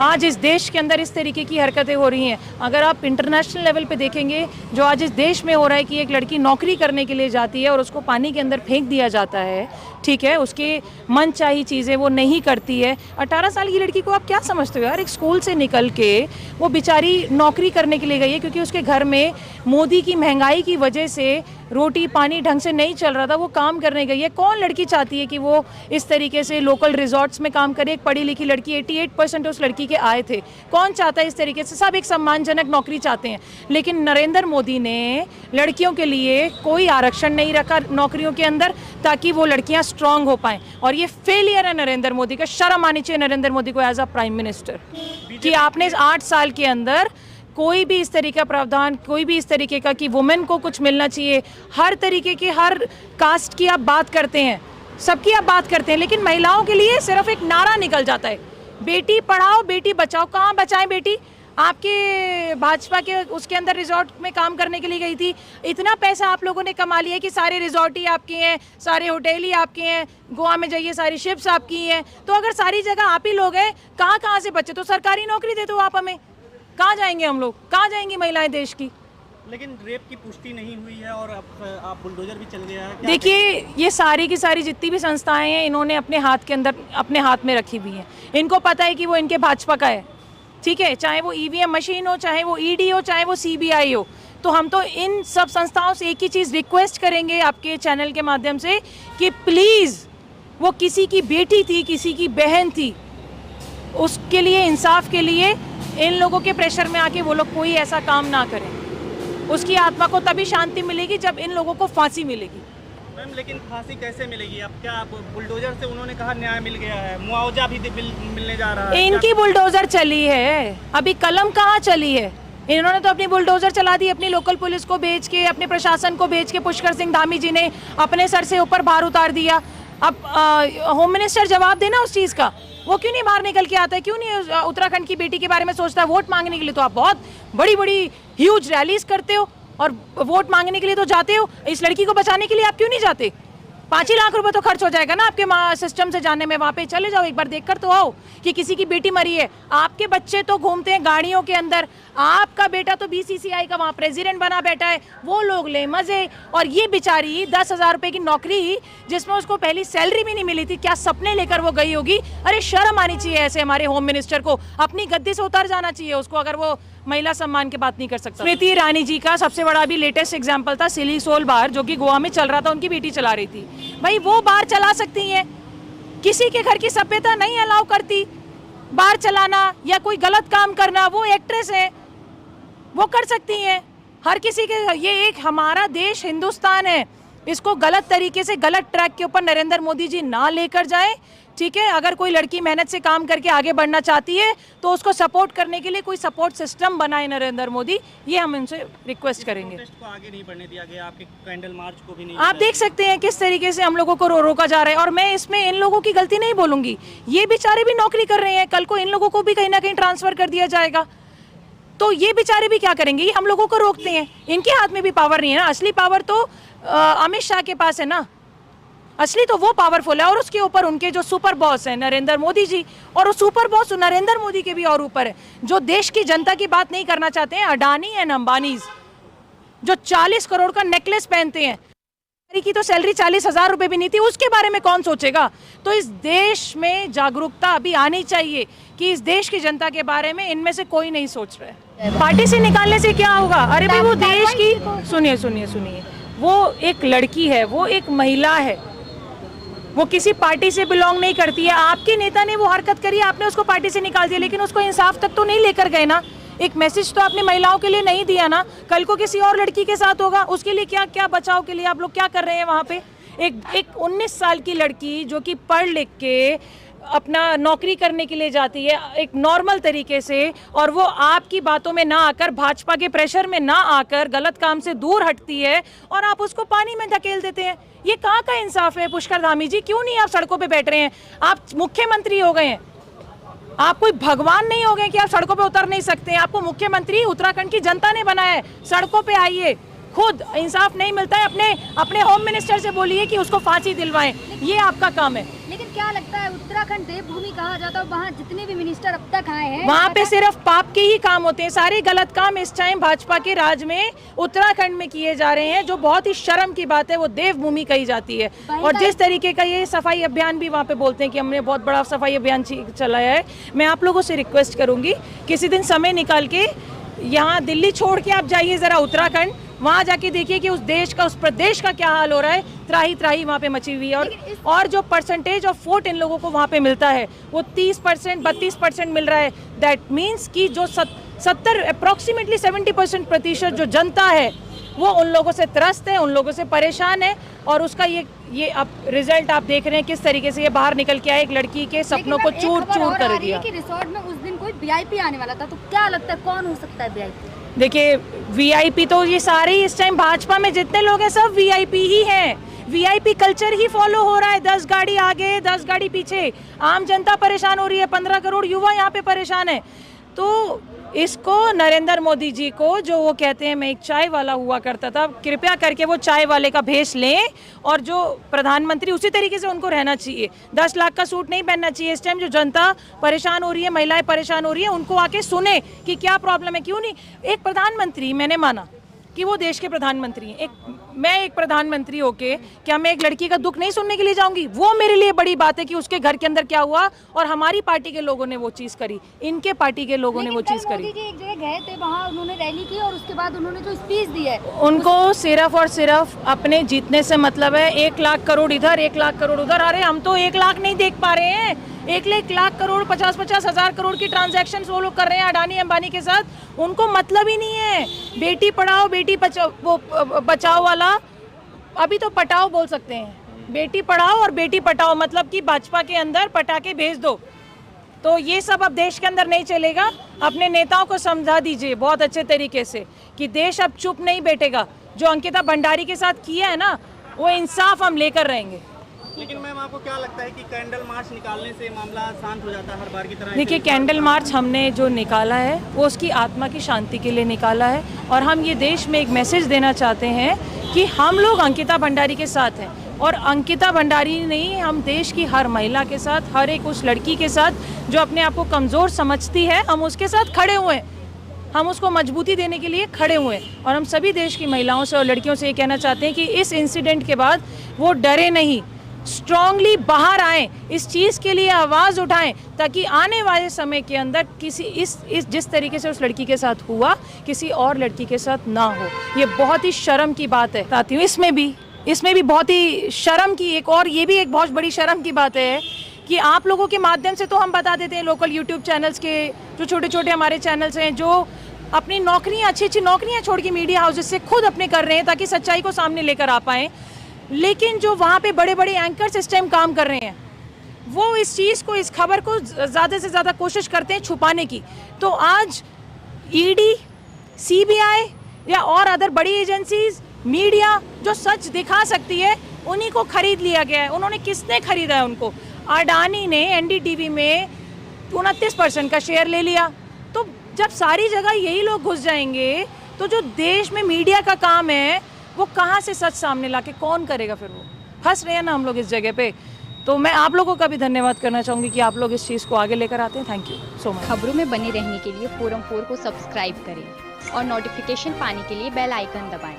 आज इस देश के अंदर इस तरीके की हरकतें हो रही हैं। अगर आप इंटरनेशनल लेवल पे देखेंगे, जो आज इस देश में हो रहा है कि एक लड़की नौकरी करने के लिए जाती है और उसको पानी के अंदर फेंक दिया जाता है, ठीक है, उसके मनचाही चीज़ें वो नहीं करती है। 18 साल की लड़की को आप क्या समझते हो यार? एक स्कूल से निकल के वो बेचारी नौकरी करने के लिए गई है क्योंकि उसके घर में मोदी की महंगाई की वजह से रोटी पानी ढंग से नहीं चल रहा था, वो काम करने गई है। कौन लड़की चाहती है कि वो इस तरीके से लोकल रिजॉर्ट्स में काम करे? एक पढ़ी लिखी लड़की, 88% उस लड़की के आए थे। कौन चाहता है इस तरीके से? सब एक सम्मानजनक नौकरी चाहते हैं। लेकिन नरेंद्र मोदी ने लड़कियों के लिए कोई आरक्षण नहीं रखा नौकरियों के अंदर ताकि वो लड़कियां स्ट्रांग हो पाएं। और ये फेलियर है नरेंद्र मोदी का। शर्म आनी चाहिए नरेंद्र मोदी को एज अ प्राइम मिनिस्टर कि आपने 8 साल के अंदर कोई भी इस तरीके का प्रावधान, कोई भी इस तरीके का कि वुमेन को कुछ मिलना चाहिए, हर तरीके की, हर कास्ट की आप बात करते हैं, सबकी आप बात करते हैं, लेकिन महिलाओं के लिए सिर्फ एक नारा निकल जाता है, बेटी पढ़ाओ बेटी बचाओ। कहाँ बचाएं बेटी? आपके भाजपा के उसके अंदर रिजॉर्ट में काम करने के लिए गई थी। इतना पैसा आप लोगों ने कमा लिया कि सारे रिजॉर्ट ही आपके हैं, सारे होटल ही आपके हैं, गोवा में जाइए सारी शिप्स आपकी हैं। तो अगर सारी जगह आप ही लोग हैं, कहाँ से बच्चे? तो सरकारी नौकरी दे दो आप हमें। कहाँ जाएंगे हम लोग? कहाँ जाएंगी महिलाएं देश की? लेकिन रेप की पुष्टि नहीं हुई है और अब आप बुलडोजर भी चल गया है। देखिए, ये सारी की सारी जितनी भी संस्थाएं हैं, इन्होंने अपने हाथ के अंदर अपने हाथ में रखी हुई हैं। इनको पता है कि वो इनके भाजपा का है, ठीक है, चाहे वो ईवीएम मशीन हो, चाहे वो ईडी हो, चाहे वो सीबीआई हो। तो हम तो इन सब संस्थाओं से एक ही चीज़ रिक्वेस्ट करेंगे आपके चैनल के माध्यम से कि प्लीज़, वो किसी की बेटी थी, किसी की बहन थी, उसके लिए, इंसाफ के लिए इन लोगों के प्रेशर में आके वो लोग कोई ऐसा काम ना करें। उसकी आत्मा को तभी शांति मिलेगी जब इन लोगों को फांसी मिलेगी। मैम, लेकिन फांसी कैसे मिलेगी? अब क्या बुलडोजर से उन्होंने कहा न्याय मिल गया है, मुआवजा भी मिलने जा रहा है। इनकी बुलडोजर चली है, अभी कलम कहाँ चली है? इन्होंने तो अपनी बुलडोजर चला दी, अपनी लोकल पुलिस को भेज के, अपने प्रशासन को भेज के। पुष्कर सिंह धामी जी ने अपने सर से ऊपर भार उतार दिया। अब होम मिनिस्टर जवाब देना उस चीज़ का। वो क्यों नहीं बाहर निकल के आता है? क्यों नहीं उत्तराखंड की बेटी के बारे में सोचता है? वोट मांगने के लिए तो आप बहुत बड़ी बड़ी ह्यूज रैलीज करते हो और वोट मांगने के लिए तो जाते हो। इस लड़की को बचाने के लिए आप क्यों नहीं जाते? 5 ही लाख रुपए तो खर्च हो जाएगा ना आपके सिस्टम से जाने में। वहाँ पे चले जाओ, एक बार देख कर तो आओ कि किसी की बेटी मरी है। आपके बच्चे तो घूमते हैं गाड़ियों के अंदर, आपका बेटा तो बीसीसीआई का वहाँ प्रेसिडेंट बना बैठा है, वो लोग ले मजे। और ये बेचारी 10,000 रुपए की नौकरी जिसमें उसको पहली सैलरी भी नहीं मिली थी, क्या सपने लेकर वो गई होगी? अरे शर्म आनी चाहिए ऐसे हमारे होम मिनिस्टर को। अपनी गद्दी से उतर जाना चाहिए उसको, अगर वो महिला सम्मान की बात नहीं कर सकता। स्मृति ईरानी जी का सबसे बड़ा अभी लेटेस्ट एग्जांपल था सिली सोल बार, जो कि गोवा में चल रहा था, उनकी बेटी चला रही थी। भाई वो बार चला सकती हैं, किसी के घर की सभ्यता नहीं अलाउ करती बार चलाना या कोई गलत काम करना। वो एक्ट्रेस है, वो कर सकती हैं। हर किसी के, ये एक हमारा देश हिंदुस्तान है, इसको गलत तरीके से, गलत ट्रैक के ऊपर नरेंद्र मोदी जी ना लेकर जाएं, ठीक है। अगर कोई लड़की मेहनत से काम करके आगे बढ़ना चाहती है तो उसको सपोर्ट करने के लिए कोई सपोर्ट सिस्टम बनाए नरेंद्र मोदी, ये हम इनसे रिक्वेस्ट करेंगे। को आगे नहीं बढ़ने दिया गया, आपके कैंडल मार्च को भी नहीं। आप देख सकते हैं किस तरीके से हम लोगों को रोका जा रहा है। और मैं इसमें इन लोगों की गलती नहीं बोलूंगी, ये बेचारे भी नौकरी कर रहे हैं, कल को इन लोगों को भी कहीं ना कहीं ट्रांसफर कर दिया जाएगा, तो ये बेचारे भी क्या करेंगे? ये हम लोगों को रोकते हैं। इनके हाथ में भी पावर नहीं है ना, असली पावर तो अमित शाह के पास है ना, असली तो वो पावरफुल है। और उसके ऊपर उनके जो सुपर बॉस हैं नरेंद्र मोदी जी, और वो सुपर बॉस नरेंद्र मोदी के भी और ऊपर है, जो देश की जनता की बात नहीं करना चाहते हैं। अडानी एंड अंबानीज जो 40 करोड़ का नेकलेस पहनते हैं, की तो सैलरी 40,000 रुपए भी नहीं थी, उसके बारे में कौन सोचेगा? तो इस देश में जागरूकता अभी आनी चाहिए कि इस देश की जनता के बारे में इनमें से कोई नहीं सोच रहा है। पार्टी से निकालने से क्या होगा? अरे भाई, वो देश की, सुनिए सुनिए सुनिए, वो एक लड़की है, वो एक महिला है, वो किसी पार्टी से बिलोंग नहीं करती है। आपके नेता ने वो हरकत करी, आपने उसको पार्टी से निकाल दिया, लेकिन उसको इंसाफ तक तो नहीं लेकर गए ना। एक मैसेज तो आपने महिलाओं के लिए नहीं दिया ना। कल को किसी और लड़की के साथ होगा, उसके लिए क्या क्या बचाव के लिए आप लोग क्या कर रहे हैं वहाँ पे? एक 19 साल की लड़की जो कि पढ़ लिख के अपना नौकरी करने के लिए जाती है एक नॉर्मल तरीके से, और वो आपकी बातों में ना आकर, भाजपा के प्रेशर में ना आकर गलत काम से दूर हटती है और आप उसको पानी में धकेल देते हैं। ये कहाँ का इंसाफ है पुष्कर धामी जी? क्यों नहीं आप सड़कों पे बैठ रहे हैं? आप मुख्यमंत्री हो गए हैं, आप कोई भगवान नहीं हो गए कि आप सड़कों पे उतर नहीं सकते हैं। आपको मुख्यमंत्री उत्तराखंड की जनता ने बनाया है, सड़कों पे आइए, खुद इंसाफ नहीं मिलता है, अपने होम मिनिस्टर से बोलिए कि उसको फांसी दिलवाएं, ये आपका काम है। लेकिन क्या लगता है उत्तराखंड देवभूमि कहा जाता है, वहाँ जितने भी मिनिस्टर अब तक आए हैं वहाँ पे सिर्फ पाप के ही काम होते हैं। सारे गलत काम इस टाइम भाजपा के राज में उत्तराखंड में किए जा रहे हैं, जो बहुत ही शर्म की बात है। वो देवभूमि कही जाती है। और जिस तरीके का ये सफाई अभियान भी वहाँ पे बोलते हैं कि हमने बहुत बड़ा सफाई अभियान चलाया है, मैं आप लोगों से रिक्वेस्ट करूंगी किसी दिन समय निकाल के यहाँ दिल्ली छोड़ के आप जाइए जरा उत्तराखंड, वहाँ जाके देखिए कि उस देश का, उस प्रदेश का क्या हाल हो रहा है। त्राही त्राही वहाँ पे मची हुई है। और जो परसेंटेज ऑफ वोट इन लोगों को वहाँ पे मिलता है वो 30%, 32% मिल रहा है। दैट मीन्स कि जो 70 अप्रॉक्सीमेटली 70% प्रतिशत जो जनता है वो उन लोगों से त्रस्त है, उन लोगों से परेशान है। और उसका ये अब रिजल्ट आप देख रहे हैं किस तरीके से ये बाहर निकल के आए, एक लड़की के सपनों को चूर चूर कर दिया। कि रिसोर्ट में उस दिन कोई वीआईपी आने वाला था, तो क्या लगता है कौन हो सकता है वीआईपी? देखिए वीआईपी तो ये सारे ही इस टाइम भाजपा में जितने लोग हैं सब वीआईपी ही हैं। वीआईपी कल्चर ही फॉलो हो रहा है। 10 गाड़ी आगे 10 गाड़ी पीछे, आम जनता परेशान हो रही है। 15 करोड़ युवा यहाँ पे परेशान है। तो इसको नरेंद्र मोदी जी को, जो वो कहते हैं मैं एक चाय वाला हुआ करता था, कृपया करके वो चाय वाले का भेष लें और जो प्रधानमंत्री उसी तरीके से उनको रहना चाहिए। 10 लाख का सूट नहीं पहनना चाहिए। इस टाइम जो जनता परेशान हो रही है, महिलाएं परेशान हो रही है, उनको आके सुने कि क्या प्रॉब्लम है। क्यों नहीं एक प्रधानमंत्री, मैंने माना कि वो देश के प्रधानमंत्री हैं, मैं एक प्रधानमंत्री होके क्या मैं एक लड़की का दुख नहीं सुनने के लिए जाऊंगी? वो मेरे लिए बड़ी बात है कि उसके घर के अंदर क्या हुआ और हमारी पार्टी के लोगों ने वो चीज करी, इनके पार्टी के लोगों ने वो चीज करी। मोदी जी एक जगह गए थे, वहाँ उन्होंने रैली की और उसके बाद उन्होंने जो स्पीच दी है, उनको सिर्फ और सिर्फ अपने जीतने से मतलब है। 1 लाख करोड़ इधर, 1 लाख करोड़ उधर। अरे हम तो 1 लाख नहीं देख पा रहे हैं। 1 लाख करोड़ 50-50 हजार करोड़ की ट्रांजैक्शन वो लोग कर रहे हैं अडानी अंबानी के साथ। उनको मतलब ही नहीं है। बेटी पढ़ाओ बेटी बचाओ वाला, अभी तो पटाओ बोल सकते हैं। बेटी पढ़ाओ और बेटी पटाओ, मतलब कि भाजपा के अंदर पटाके भेज दो। तो ये सब अब देश के अंदर नहीं चलेगा। अपने नेताओं को समझा दीजिए बहुत अच्छे तरीके से कि देश अब चुप नहीं बैठेगा। जो अंकिता भंडारी के साथ किया है ना, वो इंसाफ हम लेकर रहेंगे। लेकिन मैम आपको क्या लगता है कि कैंडल मार्च निकालने से मामला शांत हो जाता है हर बार की तरह? देखिए कैंडल मार्च हमने जो निकाला है वो उसकी आत्मा की शांति के लिए निकाला है। और हम ये देश में एक मैसेज देना चाहते हैं कि हम लोग अंकिता भंडारी के साथ हैं। और अंकिता भंडारी नहीं, हम देश की हर महिला के साथ, हर एक उस लड़की के साथ जो अपने आप को कमज़ोर समझती है, हम उसके साथ खड़े हुए हैं। हम उसको मजबूती देने के लिए खड़े हुए हैं। और हम सभी देश की महिलाओं से और लड़कियों से ये कहना चाहते हैं कि इस इंसिडेंट के बाद वो डरे नहीं, स्ट्रांगली बाहर आएं, इस चीज़ के लिए आवाज़ उठाएं, ताकि आने वाले समय के अंदर किसी इस जिस तरीके से उस लड़की के साथ हुआ किसी और लड़की के साथ ना हो। ये बहुत ही शर्म की बात है साथियों। इसमें भी बहुत ही शर्म की ये भी एक बहुत बड़ी शर्म की बात है कि आप लोगों के माध्यम से तो हम बता देते हैं, लोकल यूट्यूब चैनल्स के जो छोटे छोटे हमारे चैनल्स हैं, जो अपनी नौकरियाँ, अच्छी अच्छी नौकरियाँ छोड़ के मीडिया हाउसेस से खुद अपने कर रहे हैं ताकि सच्चाई को सामने लेकर आ पाएँ। लेकिन जो वहाँ पे बड़े बड़े एंकर्स इस टाइम काम कर रहे हैं, वो इस चीज़ को, इस खबर को ज़्यादा से ज़्यादा कोशिश करते हैं छुपाने की। तो आज ईडी, सीबीआई या और अदर बड़ी एजेंसीज, मीडिया जो सच दिखा सकती है, उन्हीं को खरीद लिया गया है। उन्होंने किसने खरीदा है उनको? अडानी ने एनडीटीवी में 29% का शेयर ले लिया। तो जब सारी जगह यही लोग घुस जाएंगे तो जो देश में मीडिया का काम है वो कहाँ से सच सामने लाके कौन करेगा? फिर वो फंस रहे हैं ना हम लोग इस जगह पे। तो मैं आप लोगों का भी धन्यवाद करना चाहूँगी कि आप लोग इस चीज़ को आगे लेकर आते हैं। Thank you so much. खबरों में बने रहने के लिए फोरम 4 को सब्सक्राइब करें और नोटिफिकेशन पाने के लिए बेल आइकन दबाएं।